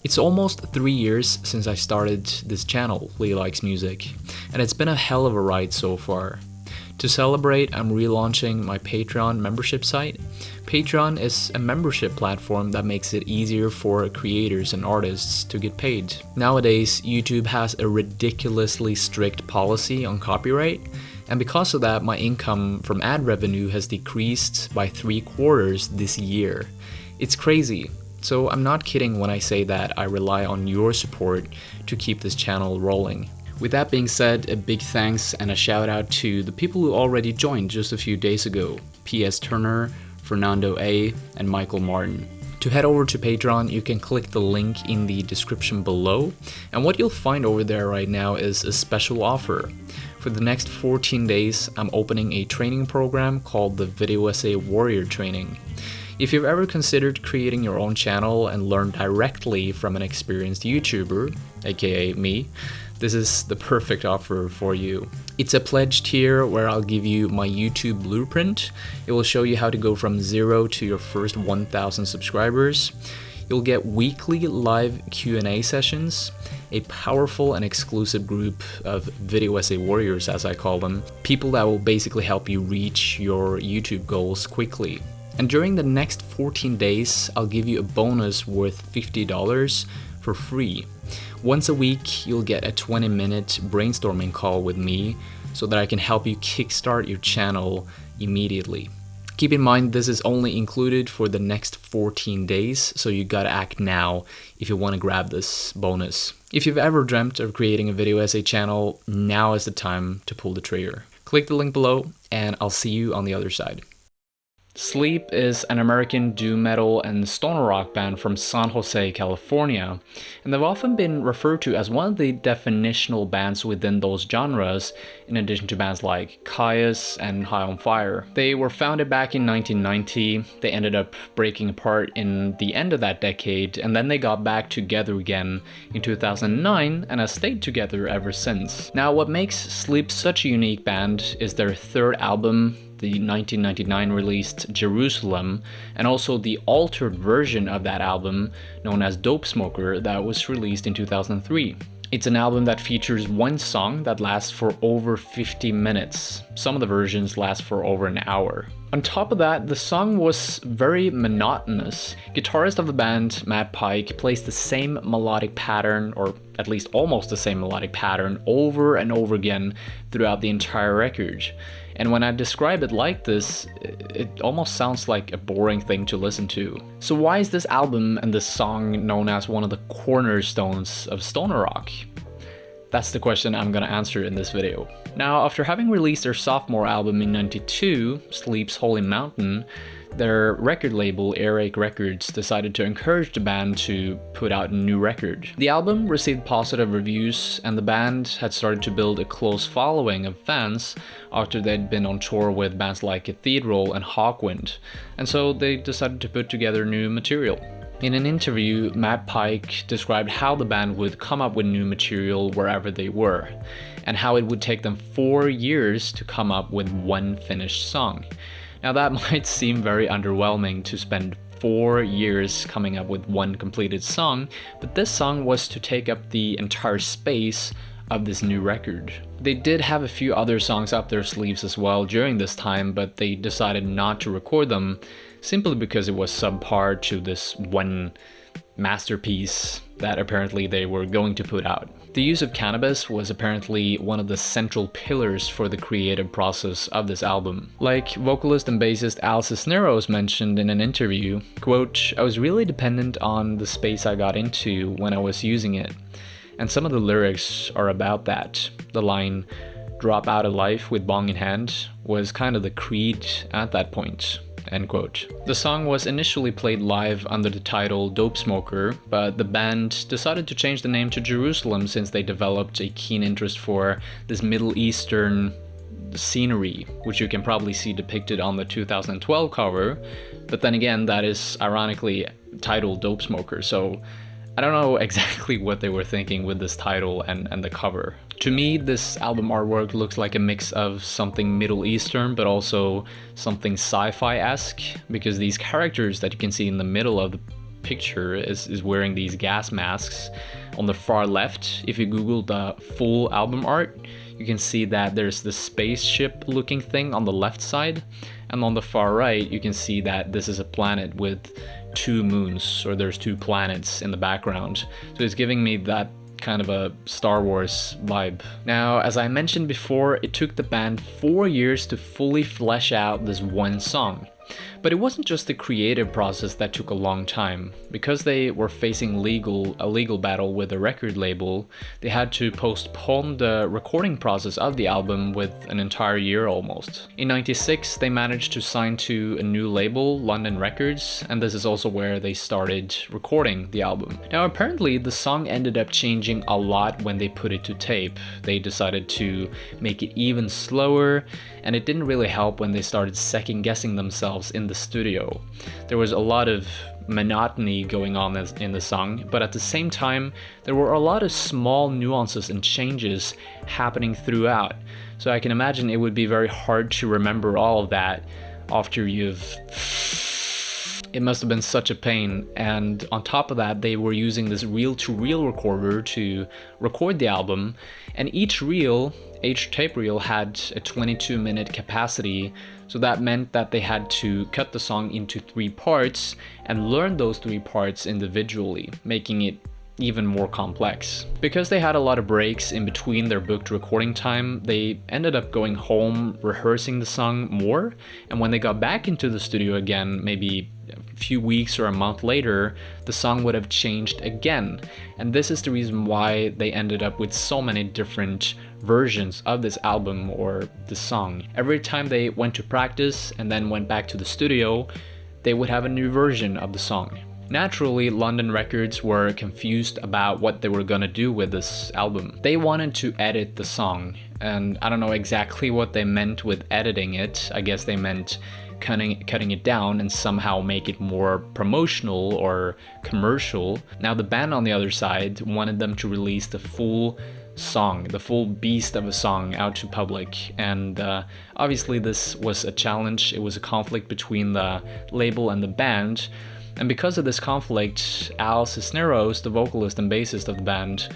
It's almost 3 years since I started this channel, Lee Likes Music, and it's been a hell of a ride so far. To celebrate, I'm relaunching my Patreon membership site. Patreon is a membership platform that makes it easier for creators and artists to get paid. Nowadays, YouTube has a ridiculously strict policy on copyright, and because of that, my income from ad revenue has decreased by 3/4 this year. It's crazy. So I'm not kidding when I say that I rely on your support to keep this channel rolling. With that being said, a big thanks and a shout out to the people who already joined just a few days ago: P.S. Turner, Fernando A, and Michael Martin. To head over to Patreon, you can click the link in the description below, and what you'll find over there right now is a special offer. For the next 14 days, I'm opening a training program called the Video Essay Warrior Training. If you've ever considered creating your own channel and learn directly from an experienced YouTuber, aka me, this is the perfect offer for you. It's a pledge tier where I'll give you my YouTube blueprint. It will show you how to go from 0 to your first 1,000 subscribers. You'll get weekly live Q&A sessions, a powerful and exclusive group of video essay warriors, as I call them, people that will basically help you reach your YouTube goals quickly. And during the next 14 days, I'll give you a bonus worth $50 for free. Once a week, you'll get a 20-minute brainstorming call with me so that I can help you kickstart your channel immediately. Keep in mind, this is only included for the next 14 days, so you gotta act now if you want to grab this bonus. If you've ever dreamt of creating a video essay channel, now is the time to pull the trigger. Click the link below, and I'll see you on the other side. Sleep is an American doom metal and stoner rock band from San Jose, California, and they've often been referred to as one of the definitional bands within those genres, in addition to bands like Kyuss and High on Fire. They were founded back in 1990, they ended up breaking apart in the end of that decade, and then they got back together again in 2009 and have stayed together ever since. Now, what makes Sleep such a unique band is their third album, the 1999 released Jerusalem, and also the altered version of that album known as Dopesmoker that was released in 2003. It's an album that features one song that lasts for over 50 minutes. Some of the versions last for over an hour. On top of that, the song was very monotonous. Guitarist of the band, Matt Pike, plays the same melodic pattern, or at least almost the same melodic pattern, over and over again throughout the entire record. And when I describe it like this, it almost sounds like a boring thing to listen to. So why is this album and this song known as one of the cornerstones of stoner rock? That's the question I'm gonna answer in this video. Now, after having released their sophomore album in '92, Sleep's Holy Mountain, their record label, Earache Records, decided to encourage the band to put out a new record. The album received positive reviews, and the band had started to build a close following of fans after they'd been on tour with bands like Cathedral and Hawkwind, and so they decided to put together new material. In an interview, Matt Pike described how the band would come up with new material wherever they were, and how it would take them 4 years to come up with one finished song. Now that might seem very underwhelming to spend 4 years coming up with one completed song, but this song was to take up the entire space of this new record. They did have a few other songs up their sleeves as well during this time, but they decided not to record them simply because it was subpar to this one masterpiece that apparently they were going to put out. The use of cannabis was apparently one of the central pillars for the creative process of this album. Like vocalist and bassist Al Cisneros mentioned in an interview, quote, "I was really dependent on the space I got into when I was using it. And some of the lyrics are about that. The line, 'drop out of life with bong in hand,' was kind of the creed at that point." End quote. The song was initially played live under the title Dopesmoker, but the band decided to change the name to Jerusalem since they developed a keen interest for this Middle Eastern scenery, which you can probably see depicted on the 2012 cover, but then again, that is ironically titled Dopesmoker, so I don't know exactly what they were thinking with this title and the cover. To me, this album artwork looks like a mix of something Middle Eastern, but also something sci-fi-esque, because these characters that you can see in the middle of the picture is wearing these gas masks. On the far left, if you Google the full album art, you can see that there's the spaceship looking thing on the left side, and on the far right you can see that this is a planet with 2 moons, or there's 2 planets in the background. So it's giving me that kind of a Star Wars vibe. Now, as I mentioned before, it took the band 4 years to fully flesh out this one song. But it wasn't just the creative process that took a long time. Because they were facing a legal battle with the record label, they had to postpone the recording process of the album with an entire year almost. In '96, they managed to sign to a new label, London Records, and this is also where they started recording the album. Now, apparently the song ended up changing a lot when they put it to tape. They decided to make it even slower, and it didn't really help when they started second-guessing themselves in the studio. There was a lot of monotony going on in the song, but at the same time, there were a lot of small nuances and changes happening throughout. So I can imagine it would be very hard to remember all of that after it must have been such a pain. And on top of that, they were using this reel-to-reel recorder to record the album, and each tape reel had a 22-minute capacity, so that meant that they had to cut the song into 3 parts and learn those 3 parts individually, making it even more complex. Because they had a lot of breaks in between their booked recording time, they ended up going home rehearsing the song more, and when they got back into the studio again, maybe a few weeks or a month later, the song would have changed again. And this is the reason why they ended up with so many different versions of this album or this song. Every time they went to practice and then went back to the studio, they would have a new version of the song. Naturally, London Records were confused about what they were gonna do with this album. They wanted to edit the song, and I don't know exactly what they meant with editing it. I guess they meant cutting it down and somehow make it more promotional or commercial. Now, the band on the other side wanted them to release the full song, the full beast of a song, out to public, and obviously this was a challenge. It was a conflict between the label and the band. And because of this conflict, Al Cisneros, the vocalist and bassist of the band,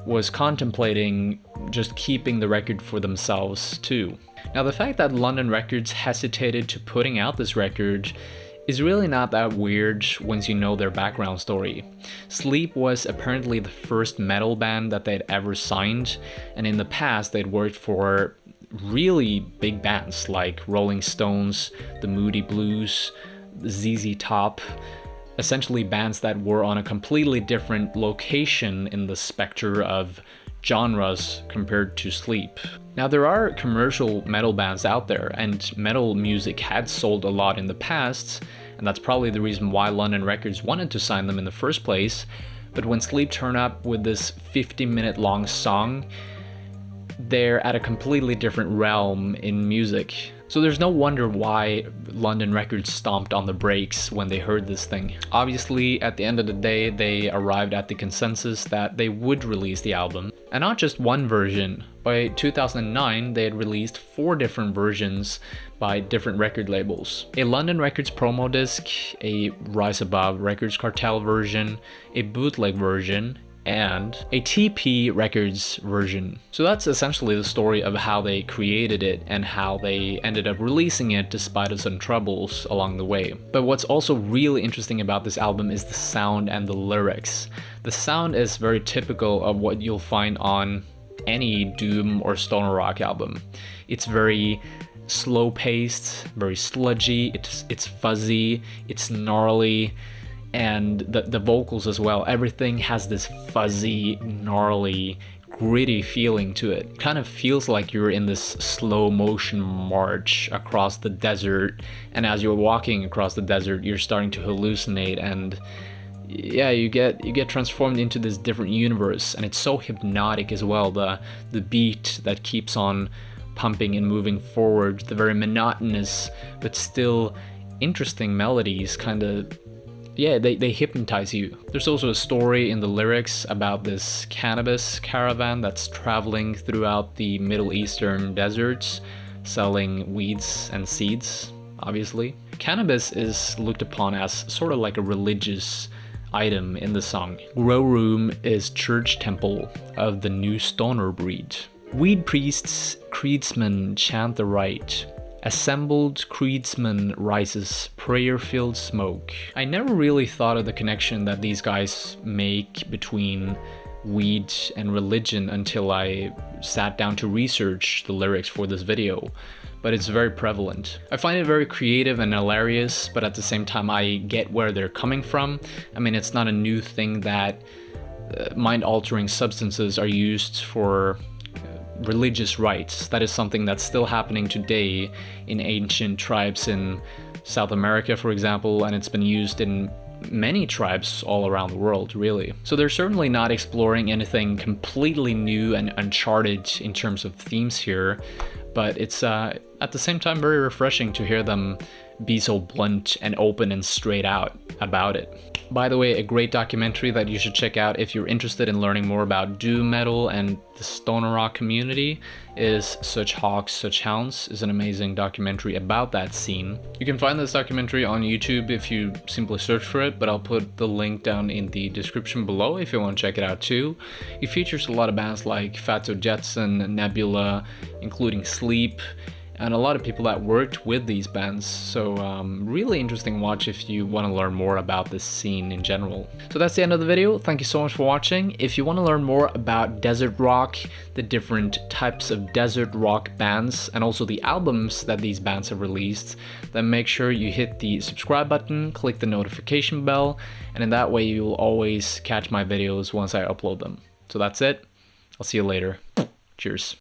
was contemplating just keeping the record for themselves too. Now, the fact that London Records hesitated to putting out this record is really not that weird once you know their background story. Sleep was apparently the first metal band that they'd ever signed, and in the past they'd worked for really big bands like Rolling Stones, the Moody Blues, ZZ Top, essentially bands that were on a completely different location in the spectrum of genres compared to Sleep. Now, there are commercial metal bands out there, and metal music had sold a lot in the past, and that's probably the reason why London Records wanted to sign them in the first place. But when Sleep turned up with this 50-minute long song, they're at a completely different realm in music. So there's no wonder why London Records stomped on the brakes when they heard this thing. Obviously, at the end of the day, they arrived at the consensus that they would release the album. And not just one version. By 2009, they had released 4 different versions by different record labels. A London Records promo disc, a Rise Above Records Cartel version, a bootleg version, and a TP Records version. So that's essentially the story of how they created it and how they ended up releasing it despite some troubles along the way. But what's also really interesting about this album is the sound and the lyrics. The sound is very typical of what you'll find on any doom or stoner rock album. It's very slow-paced, very sludgy, it's fuzzy, it's gnarly, and the vocals as well. Everything has this fuzzy, gnarly, gritty feeling to it. Kind of feels like you're in this slow motion march across the desert, and as you're walking across the desert, you're starting to hallucinate, and yeah, you get transformed into this different universe, and it's so hypnotic as well. The beat that keeps on pumping and moving forward, the very monotonous but still interesting melodies, kind of, yeah, they hypnotize you. There's also a story in the lyrics about this cannabis caravan that's traveling throughout the Middle Eastern deserts, selling weeds and seeds, obviously. Cannabis is looked upon as sort of like a religious item in the song. Grow room is church temple of the new stoner breed. Weed priests, creedsmen chant the rite. Assembled creedsman rises prayer-filled smoke. I never really thought of the connection that these guys make between weed and religion until I sat down to research the lyrics for this video, but it's very prevalent. I find it very creative and hilarious, but at the same time I get where they're coming from. I mean, it's not a new thing that mind-altering substances are used for religious rites. That is something that's still happening today in ancient tribes in South America, for example, and it's been used in many tribes all around the world, really. So they're certainly not exploring anything completely new and uncharted in terms of themes here, but it's at the same time very refreshing to hear them be so blunt and open and straight out about it. By the way, a great documentary that you should check out if you're interested in learning more about doom metal and the stoner rock community is Such Hawks, Such Hounds. Is an amazing documentary about that scene. You can find this documentary on YouTube if you simply search for it, but I'll put the link down in the description below if you want to check it out too. It features a lot of bands like Fatso Jetson, Nebula, including Sleep, and a lot of people that worked with these bands. So really interesting watch if you want to learn more about this scene in general. So that's the end of the video. Thank you so much for watching. If you want to learn more about desert rock, the different types of desert rock bands, and also the albums that these bands have released, then make sure you hit the subscribe button, click the notification bell, and in that way you will always catch my videos once I upload them. So that's it. I'll see you later. Cheers.